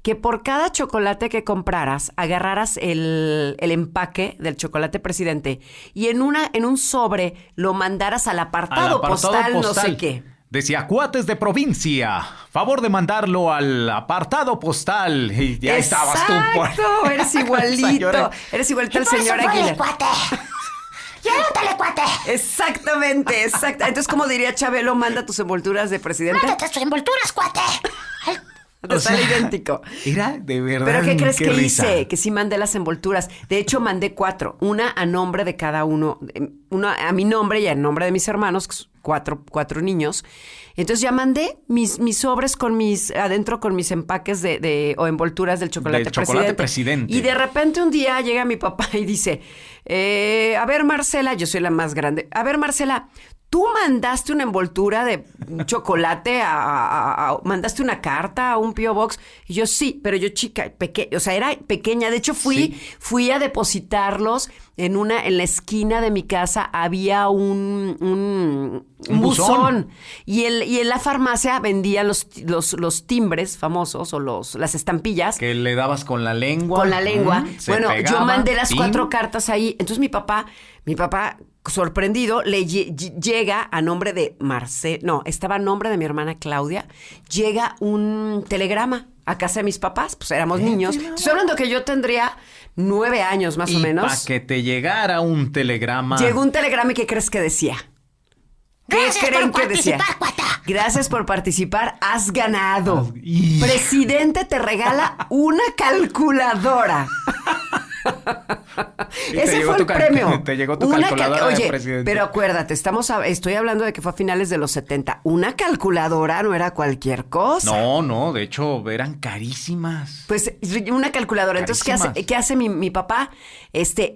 B: que por cada chocolate que compraras, agarraras el empaque del chocolate Presidente y en un sobre lo mandaras al apartado postal, no sé qué.
C: Decía, cuates de provincia, favor de mandarlo al apartado postal. Y ya estabas tú.
B: Exacto, eres igualito. Eres igualito al señor Aguilar.
D: ¡Llévatale, cuate!
B: Exactamente, exacto. Entonces, como diría Chabelo, manda tus envolturas de presidente.
D: ¡Mándate tus envolturas, cuate!
B: Sale idéntico.
C: Era de verdad.
B: ¿Pero qué crees que
C: risa.
B: hice? Que sí mandé las envolturas. De hecho, mandé 4. Una a nombre de cada uno. Una a mi nombre y a nombre de mis hermanos. 4 niños. Entonces ya mandé mis sobres adentro con mis empaques o envolturas del chocolate presidente. Y de repente un día llega mi papá y dice, a ver, Marcela, yo soy la más grande. A ver, Marcela, ¿tú mandaste una envoltura de chocolate mandaste una carta a un P.O. Box? Y yo, sí, pero yo chica, pequeña, o sea, era pequeña. De hecho, fui a depositarlos en la esquina de mi casa. Había un buzón. Y en la farmacia vendían los timbres famosos o las estampillas.
C: Que le dabas con la lengua.
B: Con la lengua. Bueno,
C: pegaba,
B: yo mandé las 4 cartas ahí. Entonces mi papá, sorprendido, le llega a nombre de estaba a nombre de mi hermana Claudia, llega un telegrama a casa de mis papás, pues éramos niños. Estoy hablando que yo tendría 9 años más o menos.
C: Para que te llegara un telegrama.
B: Llegó un telegrama y ¿qué crees que decía?
D: Gracias por participar, cuata.
B: Gracias por participar, has ganado. Presidente te regala una calculadora. Ese fue el premio.
C: Te llegó tu calculadora de presidente.
B: Pero acuérdate, estoy hablando de que fue a finales de los 70. Una calculadora no era cualquier cosa.
C: No, de hecho eran carísimas.
B: Pues una calculadora.
C: Carísimas.
B: Entonces, ¿qué hace mi papá?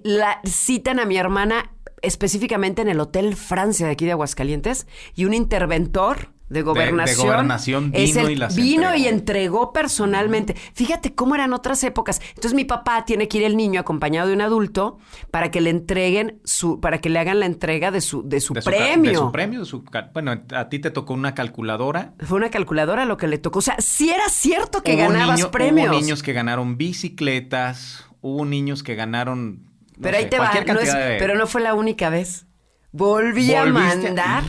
B: La citan a mi hermana específicamente en el Hotel Francia de aquí de Aguascalientes y un interventor de gobernación, vino y entregó personalmente. Fíjate cómo eran otras épocas. Entonces mi papá tiene que ir el niño acompañado de un adulto para que le entreguen para que le hagan la entrega de su premio.
C: Bueno, a ti te tocó una calculadora.
B: Fue una calculadora lo que le tocó. O sea, sí era cierto que ganabas premios.
C: Hubo niños que ganaron bicicletas, hubo niños que ganaron...
B: Pero ahí te va, pero no fue la única vez. Volví a mandar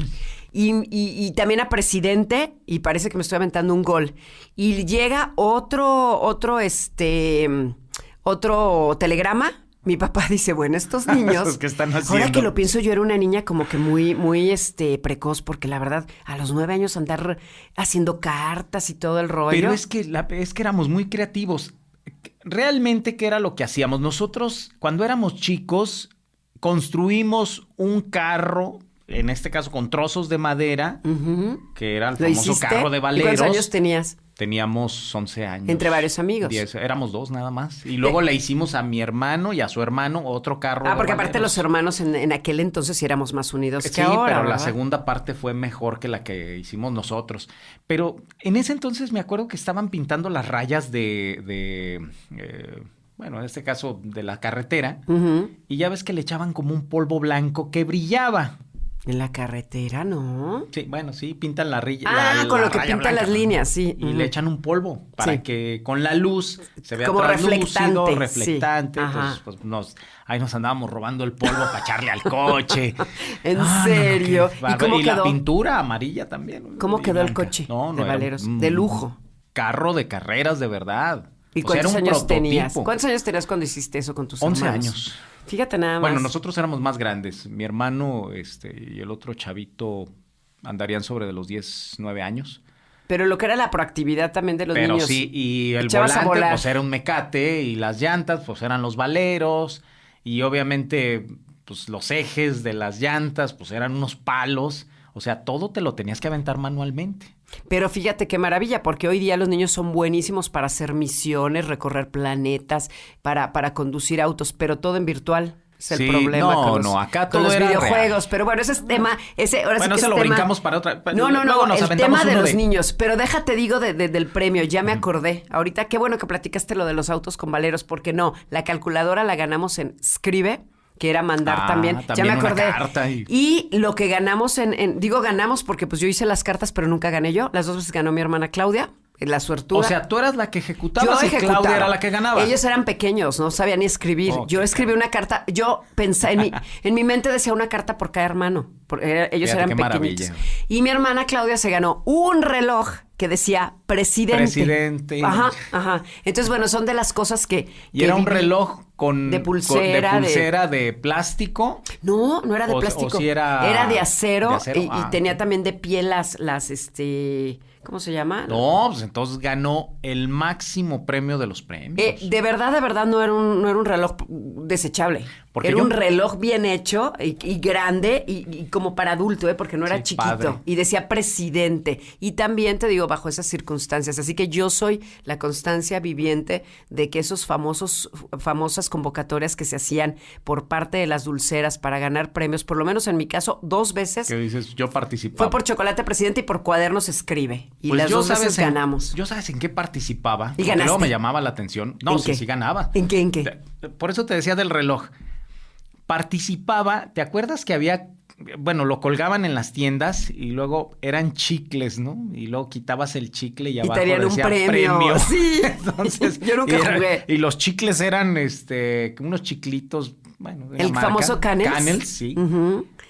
B: y también a presidente y parece que me estoy aventando un gol. Y llega otro telegrama. Mi papá dice, bueno, estos niños...
C: ¿Qué están haciendo?
B: Ahora que lo pienso, yo era una niña como que muy precoz, porque la verdad, a los 9 años andar haciendo cartas y todo el rollo.
C: Pero es que éramos muy creativos. realmente, ¿qué era lo que hacíamos? Nosotros, cuando éramos chicos, construimos un carro, en este caso con trozos de madera, que era el famoso carro de valeros.
B: ¿Y cuántos años tenías?
C: Teníamos 11 años.
B: ¿Entre varios amigos?
C: 10, éramos 2 nada más. Y luego le hicimos a mi hermano y a su hermano otro carro.
B: Porque aparte los hermanos en aquel entonces sí éramos más unidos que
C: Sí,
B: ahora,
C: pero
B: ¿verdad?
C: la segunda parte fue mejor que la que hicimos nosotros. Pero en ese entonces me acuerdo que estaban pintando las rayas bueno, en este caso de la carretera. Y ya ves que le echaban como un polvo blanco que brillaba.
B: En la carretera, ¿no?
C: Sí, bueno, sí, pintan la raya.
B: Con lo que pintan las líneas, sí.
C: Y le echan un polvo para que con la luz se vea
B: como
C: translúcido,
B: Sí.
C: reflectante. Entonces, pues ahí nos andábamos robando el polvo para echarle al coche.
B: ¿En serio?
C: ¿Y cómo quedó? La pintura amarilla también.
B: ¿Cómo quedó el coche de valeros? De lujo.
C: Carro de carreras, de verdad.
B: ¿Y cuántos años tenías? ¿Cuántos años tenías cuando hiciste eso con tus
C: 11
B: hermanos?
C: años.
B: Fíjate nada más.
C: Bueno, nosotros éramos más grandes. Mi hermano y el otro chavito andarían sobre de los 10, 9 años.
B: Pero lo que era la proactividad también de los niños.
C: Pero sí, y el volante pues era un mecate y las llantas pues eran los valeros y obviamente pues los ejes de las llantas pues eran unos palos. O sea, todo te lo tenías que aventar manualmente.
B: Pero fíjate qué maravilla, porque hoy día los niños son buenísimos para hacer misiones, recorrer planetas, para conducir autos, pero todo en virtual. Es el problema
C: acá
B: con
C: todo
B: los
C: era
B: videojuegos.
C: real.
B: Pero bueno, ese es tema.
C: Bueno, se lo brincamos para otra.
B: No, el tema de los niños. Pero déjate, digo, del premio. Ya me acordé. Ahorita, qué bueno que platicaste lo de los autos con valeros, porque no, la calculadora la ganamos en Scribe, que era mandar también. Ya me acordé.
C: Una carta
B: y lo que ganamos digo ganamos porque pues yo hice las cartas, pero nunca gané yo. Las 2 veces ganó mi hermana Claudia. La suertuda.
C: O sea, tú eras la que ejecutaba y Claudia era la que ganaba.
B: Ellos eran pequeños, no sabían ni escribir. Yo escribí una carta, yo pensé, en mi mente decía una carta por cada hermano. Ellos eran pequeñitos. Y mi hermana Claudia se ganó un reloj que decía presidente. Ajá. Entonces, bueno, son de las cosas que...
C: ¿Y era un reloj de
B: pulsera
C: de plástico?
B: No era de plástico.
C: O si
B: era de acero, y tenía también de piel las ¿cómo se llama?
C: No, pues entonces ganó el máximo premio de los premios.
B: De verdad, no era un reloj desechable. Porque era un reloj bien hecho y grande y como para adulto, porque no era chiquito. Padre. Y decía presidente. Y también te digo, bajo esas circunstancias. Así que yo soy la constancia viviente de que esos famosas convocatorias que se hacían por parte de las dulceras para ganar premios, por lo menos en mi caso, 2 veces.
C: ¿Qué dices? Yo participaba.
B: Fue por Chocolate Presidente y por Cuadernos Escribe. Y
C: pues
B: las 2 veces ganamos.
C: Yo sabes en qué participaba.
B: Y ganaste.
C: Luego me llamaba la atención. No, sí ganaba.
B: ¿En qué?
C: Por eso te decía del reloj. Participaba, ¿te acuerdas que había, lo colgaban en las tiendas y luego eran chicles, ¿no? Y luego quitabas el chicle y abajo
B: decía
C: un premio.
B: Sí.
C: Entonces,
B: yo nunca jugué.
C: Y los chicles eran unos chiclitos,
B: el famoso Canels.
C: Canels, sí.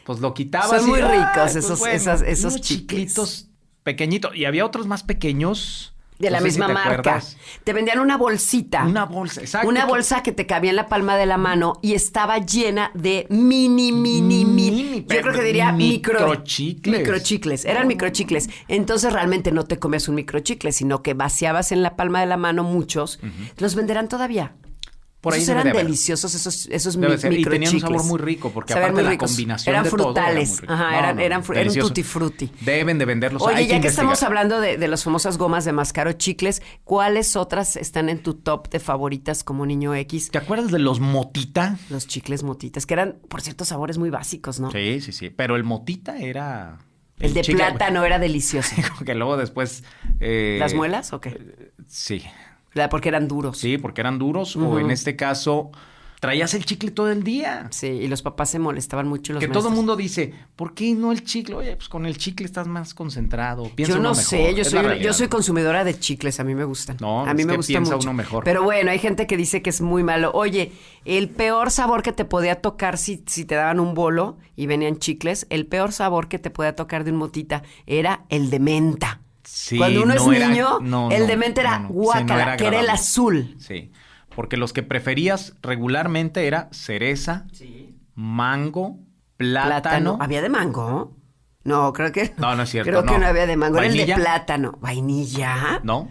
C: Pues lo quitabas.
B: Son muy ricos esos
C: unos chiclitos pequeñitos. Y había otros más pequeños.
B: De la misma marca. Te vendían una bolsita.
C: Una bolsa, exacto.
B: Una bolsa que te cabía en la palma de la mano y estaba llena de mini. Yo creo que diría
C: microchicles.
B: Microchicles. Eran microchicles. Entonces realmente no te comías un microchicle, sino que vaciabas en la palma de la mano muchos. Los venderán todavía. Por ahí eran deliciosos esos microchicles.
C: Y tenían un sabor muy rico, porque aparte la combinación
B: eran
C: de
B: frutales.
C: todo era muy rico.
B: Eran un tutti frutti.
C: Deben de venderlos.
B: Oye, ya que estamos hablando de las famosas gomas de mascar o chicles, ¿cuáles otras están en tu top de favoritas como niño X?
C: ¿Te acuerdas de los Motita?
B: Los chicles Motitas, que eran, por cierto, sabores muy básicos, ¿no?
C: Sí. Pero el Motita era...
B: El de plátano era delicioso.
C: Que luego después...
B: ¿Las muelas o qué?
C: Sí.
B: Porque eran duros.
C: Sí, porque eran duros. O en este caso, traías el chicle todo el día.
B: Sí, y los papás se molestaban mucho.
C: Que todo el mundo dice, ¿por qué no el chicle? Oye, pues con el chicle estás más concentrado.
B: Yo no sé, yo soy consumidora de chicles, a mí me gustan.
C: No,
B: a mí me gusta mucho.
C: Uno mejor.
B: Pero bueno, hay gente que dice que es muy malo. Oye, el peor sabor que te podía tocar si te daban un bolo y venían chicles, el peor sabor que te podía tocar de un Motita era el de menta.
C: Sí,
B: cuando uno es niño, el de menta era guácala, que era el azul.
C: Sí, porque los que preferías regularmente era cereza, mango, plátano.
B: ¿Había de mango? No, creo que...
C: No es cierto.
B: Creo que no había de mango,
C: ¿Vainilla?
B: Era el de plátano. ¿Vainilla?
C: No.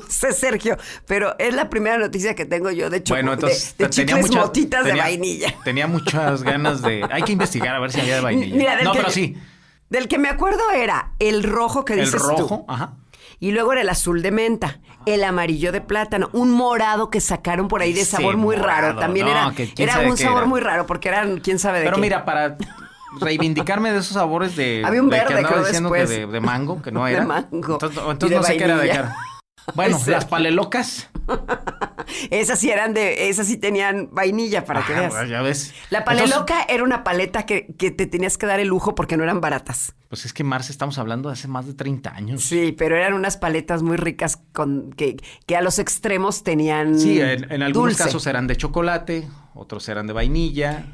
B: sé, Sergio, pero es la primera noticia que tengo yo de
C: Bueno, entonces
B: de chicles motitas de vainilla.
C: Tenía muchas ganas de... Hay que investigar a ver si había de vainilla.
B: Mira,
C: pero sí.
B: Del que me acuerdo era el rojo que dices tú.
C: El rojo, ajá.
B: Y luego era el azul de menta, el amarillo de plátano, un morado que sacaron por ahí de sabor muy raro. También era un sabor muy raro porque eran quién sabe de qué.
C: Pero mira, para reivindicarme de esos sabores de...
B: Había un verde,
C: que andaba
B: creo,
C: diciendo
B: después.
C: que de mango, que no era.
B: De mango.
C: Entonces no sé qué era de cara. Bueno, las palelocas.
B: Esas sí tenían vainilla para que veas.
C: Ya ves.
B: La paleloca era una paleta que te tenías que dar el lujo porque no eran baratas.
C: Pues es que, Marce, estamos hablando de hace más de 30 años.
B: Sí, pero eran unas paletas muy ricas que a los extremos tenían
C: Sí, en algunos
B: dulce.
C: casos eran de chocolate, otros eran de vainilla.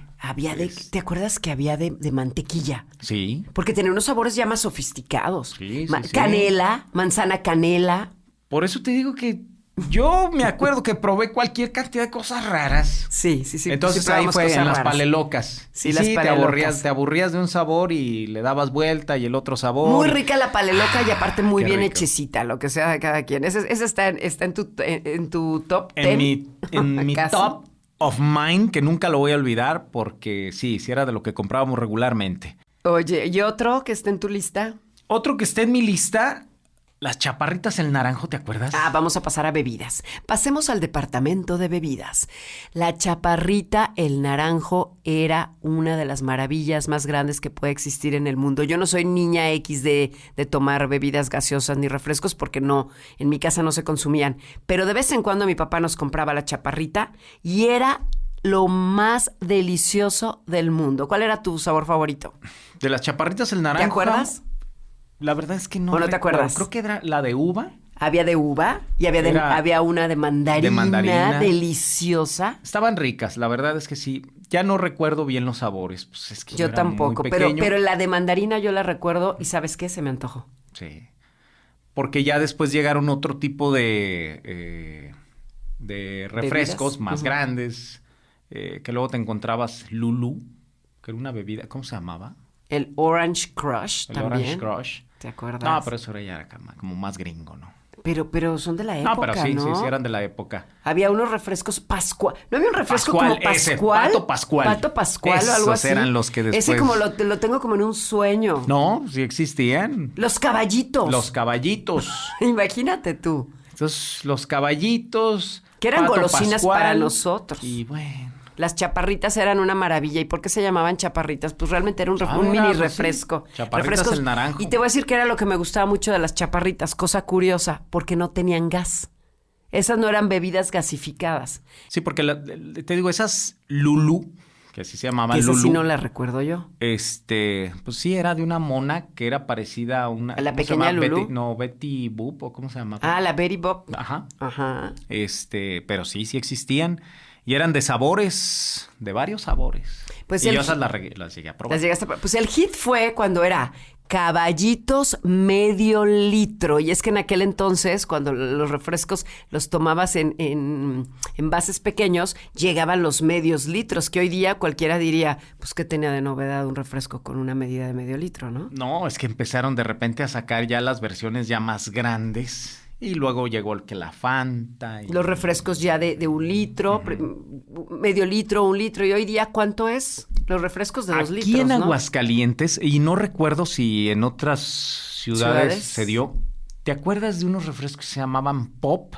B: ¿Te acuerdas que había de mantequilla?
C: Sí.
B: Porque tenía unos sabores ya más sofisticados.
C: Sí.
B: Canela, manzana canela.
C: Por eso te digo que yo me acuerdo que probé cualquier cantidad de cosas raras.
B: Sí.
C: Entonces
B: sí
C: ahí
B: probamos
C: fue
B: cosas
C: en las
B: raras.
C: palelocas.
B: Sí,
C: Y
B: las palelocas.
C: te aburrías de un sabor y le dabas vuelta y el otro sabor.
B: Muy rica la paleloca y aparte muy
C: qué
B: bien
C: rico.
B: hechecita, lo que sea de cada quien. Esa está en tu top 10.
C: En mi
B: Casi.
C: top of mind, que nunca lo voy a olvidar porque sí era de lo que comprábamos regularmente.
B: Oye, ¿y otro que esté en tu lista?
C: Otro que esté en mi lista, las chaparritas el naranjo, ¿te acuerdas?
B: Vamos a pasar a bebidas. Pasemos al departamento de bebidas. La chaparrita, el naranjo, era una de las maravillas más grandes que puede existir en el mundo. Yo no soy niña X de tomar bebidas gaseosas ni refrescos porque no, en mi casa no se consumían. Pero de vez en cuando mi papá nos compraba la chaparrita y era lo más delicioso del mundo. ¿Cuál era tu sabor favorito?
C: De las chaparritas el naranjo.
B: ¿Te acuerdas?
C: La verdad es que no.
B: ¿O no te
C: recuerdo.
B: acuerdas?
C: Creo que era la de uva.
B: Había de uva y había una de mandarina, deliciosa.
C: Estaban ricas, la verdad es que sí. Ya no recuerdo bien los sabores. Pues es que
B: Yo
C: era
B: tampoco,
C: muy
B: pero
C: pequeño.
B: la de mandarina yo la recuerdo y ¿sabes qué? Se me antojó.
C: Sí. Porque ya después llegaron otro tipo de refrescos
B: ¿Bebidas?
C: más grandes. Que luego te encontrabas Lulu, que era una bebida. ¿Cómo se llamaba?
B: El Orange Crush
C: El
B: también.
C: Orange Crush.
B: ¿Te acuerdas?
C: No, pero eso era ya como más gringo, ¿no?
B: Pero son de la época,
C: No, pero sí,
B: ¿no?
C: sí, eran de la época.
B: Había unos refrescos Pascual. ¿No había un refresco
C: Pascual,
B: como Pascual?
C: ese, Pato Pascual.
B: Pato Pascual o algo
C: Esos
B: así.
C: eran los que después...
B: Ese como lo tengo como en un sueño.
C: No, sí existían.
B: Los caballitos.
C: Los caballitos.
B: Imagínate tú.
C: Entonces, los caballitos...
B: Que eran
C: Pato
B: golosinas
C: Pascual,
B: para nosotros.
C: Y bueno...
B: Las chaparritas eran una maravilla. ¿Y por qué se llamaban chaparritas? Pues realmente era un
C: Ah,
B: mini
C: pues sí.
B: refresco.
C: Chaparritas el naranjo.
B: Y te voy a decir que era lo que me gustaba mucho de las chaparritas, cosa curiosa, porque no tenían gas. Esas no eran bebidas gasificadas.
C: Sí, porque te digo, esas Lulu, que así se llamaban
B: Esas
C: Lulu.
B: sí no las recuerdo yo.
C: Pues sí, era de una mona que era parecida a una...
B: ¿A la
C: ¿cómo se
B: pequeña
C: llama?
B: Lulú?
C: Betty Boop, ¿o cómo se llama?
B: La Betty Bob.
C: Ajá.
B: Ajá.
C: Pero sí existían. Y eran de sabores, de varios sabores.
B: Pues
C: y
B: el
C: yo esas
B: hit-
C: las llegué a probar.
B: Las llegaste a... Pues el hit fue cuando era caballitos medio litro. Y es que en aquel entonces, cuando los refrescos los tomabas en envases pequeños, llegaban los medios litros, que hoy día cualquiera diría, pues qué tenía de novedad un refresco con una medida de medio litro, ¿no?
C: No, es que empezaron de repente a sacar ya las versiones ya más grandes. Y luego llegó la Fanta. Y...
B: Los refrescos ya de un litro, medio litro, un litro. Y hoy día, ¿cuánto es? Los refrescos de 2 litros,
C: Aquí en
B: ¿no?
C: Aguascalientes, y no recuerdo si en otras ciudades se dio. ¿Te acuerdas de unos refrescos que se llamaban Pop?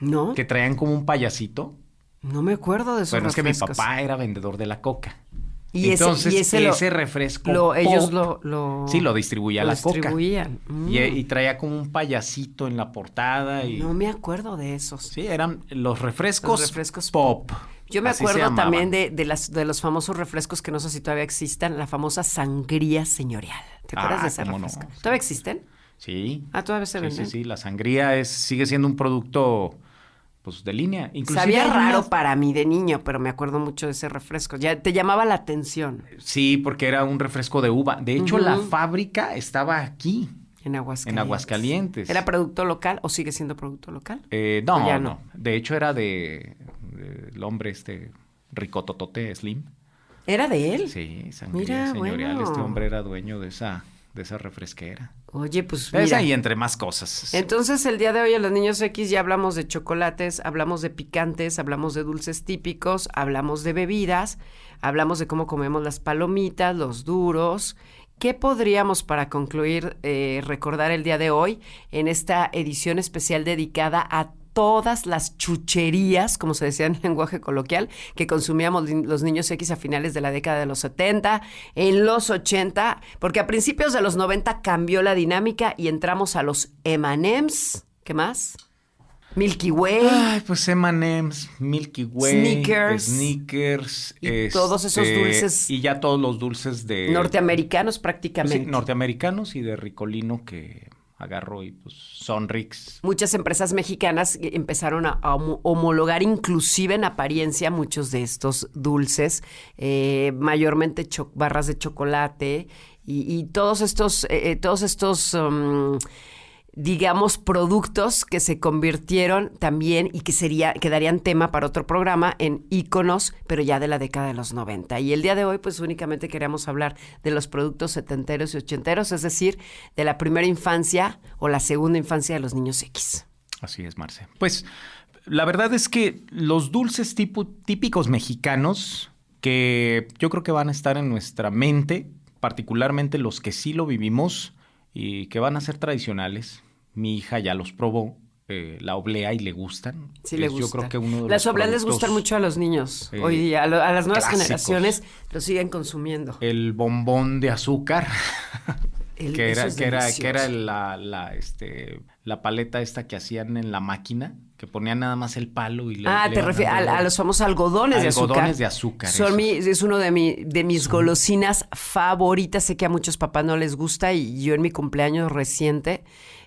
B: ¿No?
C: Que traían como un payasito.
B: No me acuerdo de esos
C: Bueno,
B: refrescos.
C: es que mi papá era vendedor de la Coca.
B: Y
C: Entonces,
B: ese
C: refresco
B: ellos
C: Pop,
B: lo
C: sí, lo distribuía
B: lo
C: la Coca.
B: distribuían.
C: Y traía como un payasito en la portada. Y...
B: No me acuerdo de esos.
C: Sí, eran los refrescos,
B: Pop. Yo me
C: Así se
B: acuerdo
C: llamaban.
B: también de los famosos refrescos que no sé si todavía existan, la famosa sangría señorial. ¿Te acuerdas de ese
C: cómo no,
B: refresco?
C: sí.
B: ¿Todavía existen?
C: Sí.
B: Todavía se venden.
C: Sí, la sangría sigue siendo un producto pues de línea. Inclusive
B: Sabía
C: hay
B: raro
C: unas-
B: para mí de niño, pero me acuerdo mucho de ese refresco. Ya te llamaba la atención
C: Sí, porque era un refresco de uva. De hecho, la fábrica estaba aquí,
B: en Aguascalientes.
C: en Aguascalientes.
B: ¿Era producto local o sigue siendo producto local?
C: No,
B: ¿O ya
C: no. De hecho, era del hombre ricototote, Slim.
B: ¿Era de él?
C: Sí, sangría
B: Mira,
C: señorial.
B: bueno.
C: Este hombre era dueño de de esa refresquera.
B: Oye, pues mira.
C: Esa y entre más cosas.
B: Entonces, el día de hoy en los Niños X ya hablamos de chocolates, hablamos de picantes, hablamos de dulces típicos, hablamos de bebidas, hablamos de cómo comemos las palomitas, los duros. ¿Qué podríamos, para concluir, recordar el día de hoy en esta edición especial dedicada a todas las chucherías, como se decía en lenguaje coloquial, que consumíamos los niños X a finales de la década de los 70, en los 80, porque a principios de los 90 cambió la dinámica y entramos a los M&M's? ¿Qué más? Milky Way.
C: Ay, pues M&M's, Milky Way, Snickers
B: y todos esos dulces.
C: Y ya todos los dulces de...
B: norteamericanos prácticamente.
C: Sí, norteamericanos y de Ricolino que agarró y pues Sonrix.
B: Muchas empresas mexicanas empezaron a homologar inclusive en apariencia muchos de estos dulces, mayormente barras de chocolate y todos estos digamos, productos que se convirtieron también y que darían tema para otro programa en íconos, pero ya de la década de los 90. Y el día de hoy, pues únicamente queríamos hablar de los productos setenteros y ochenteros, es decir, de la primera infancia o la segunda infancia de los niños X.
C: Así es, Marce. Pues la verdad es que los dulces típicos mexicanos, que yo creo que van a estar en nuestra mente, particularmente los que sí lo vivimos y que van a ser tradicionales. Mi hija ya los probó, la oblea y le gustan.
B: Sí, le gustan.
C: Yo creo que uno de
B: las obleas les gustan mucho a los niños hoy día, a las nuevas
C: clásicos.
B: Generaciones lo siguen consumiendo.
C: El bombón de azúcar, que era la paleta esta que hacían en la máquina, que ponían nada más el palo y
B: te refieres a los famosos algodones de azúcar.
C: Algodones de azúcar.
B: Es uno de mis golosinas favoritas. Sé que a muchos papás no les gusta y yo en mi cumpleaños reciente,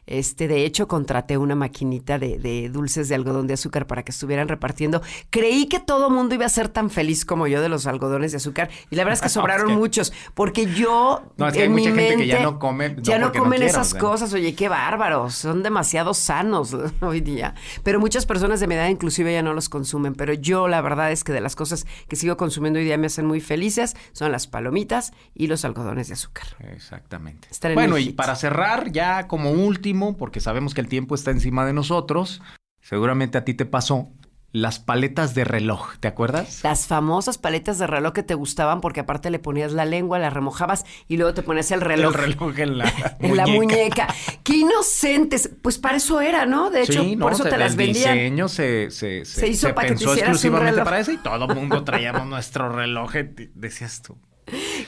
B: de hecho, contraté una maquinita de dulces de algodón de azúcar para que estuvieran repartiendo. Creí que todo mundo iba a ser tan feliz como yo de los algodones de azúcar y la verdad es que sobraron muchos, porque yo
C: en mi mente gente que ya no come,
B: no comen esas cosas. Oye, qué bárbaros, son demasiado sanos hoy día. Pero muchas personas de mi edad inclusive ya no los consumen, pero yo la verdad es que de las cosas que sigo consumiendo hoy día me hacen muy felices son las palomitas y los algodones de azúcar.
C: Exactamente.
B: Bueno,
C: y para cerrar ya como último, porque sabemos que el tiempo está encima de nosotros, seguramente a ti te pasó, las paletas de reloj, ¿te acuerdas?
B: Las famosas paletas de reloj que te gustaban porque aparte le ponías la lengua, la remojabas y luego te ponías el reloj.
C: El reloj en la
B: en la muñeca. ¡Qué inocentes! Pues para eso era, ¿no? De hecho, por eso te las vendían.
C: El diseño se
B: hizo para
C: pensó
B: que te
C: exclusivamente para eso y todo el mundo traíamos nuestro reloj, decías tú.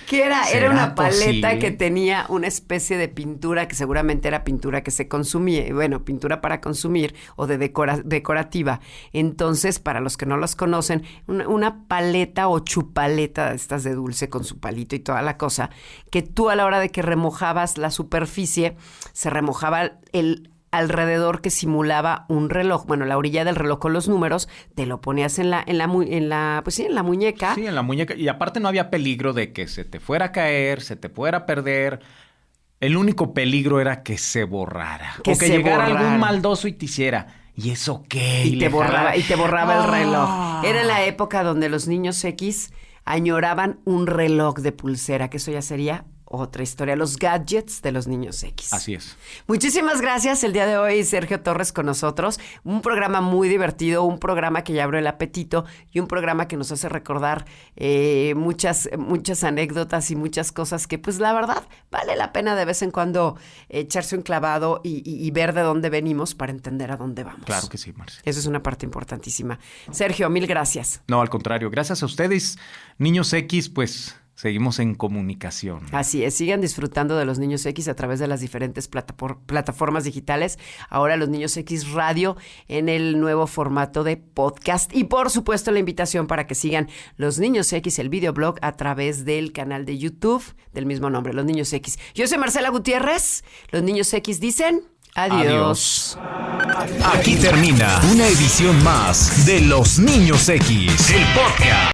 B: ¿Qué era? Era una paleta que tenía una especie de pintura que seguramente era pintura que se consumía, bueno, pintura para consumir o de decorativa. Entonces, para los que no las conocen, una paleta o chupaleta de estas de dulce con su palito y toda la cosa, que tú a la hora de que remojabas la superficie, se remojaba alrededor que simulaba un reloj, bueno, la orilla del reloj con los números, te lo ponías en la muñeca.
C: Sí, en la muñeca. Y aparte no había peligro de que se te fuera a caer, se te fuera a perder. El único peligro era que se borrara. Que llegara algún maldoso y te hiciera, ¿y eso qué?
B: Y te borraba el reloj. Era la época donde los niños X añoraban un reloj de pulsera, que eso ya sería otra historia, los gadgets de los niños X.
C: Así es.
B: Muchísimas gracias el día de hoy, Sergio Torres con nosotros. Un programa muy divertido, un programa que ya abrió el apetito y un programa que nos hace recordar muchas anécdotas y muchas cosas que, pues, la verdad, vale la pena de vez en cuando echarse un clavado y ver de dónde venimos para entender a dónde vamos.
C: Claro que sí, Marce.
B: Eso es una parte importantísima. Sergio, mil gracias.
C: No, al contrario. Gracias a ustedes, niños X, pues seguimos en comunicación.
B: Así es, sigan disfrutando de los Niños X a través de las diferentes plataformas digitales. Ahora los Niños X Radio en el nuevo formato de podcast. Y por supuesto la invitación para que sigan los Niños X, el videoblog, a través del canal de YouTube del mismo nombre, Los Niños X. Yo soy Marcela Gutiérrez. Los Niños X dicen adiós.
A: Aquí termina una edición más de Los Niños X, el podcast.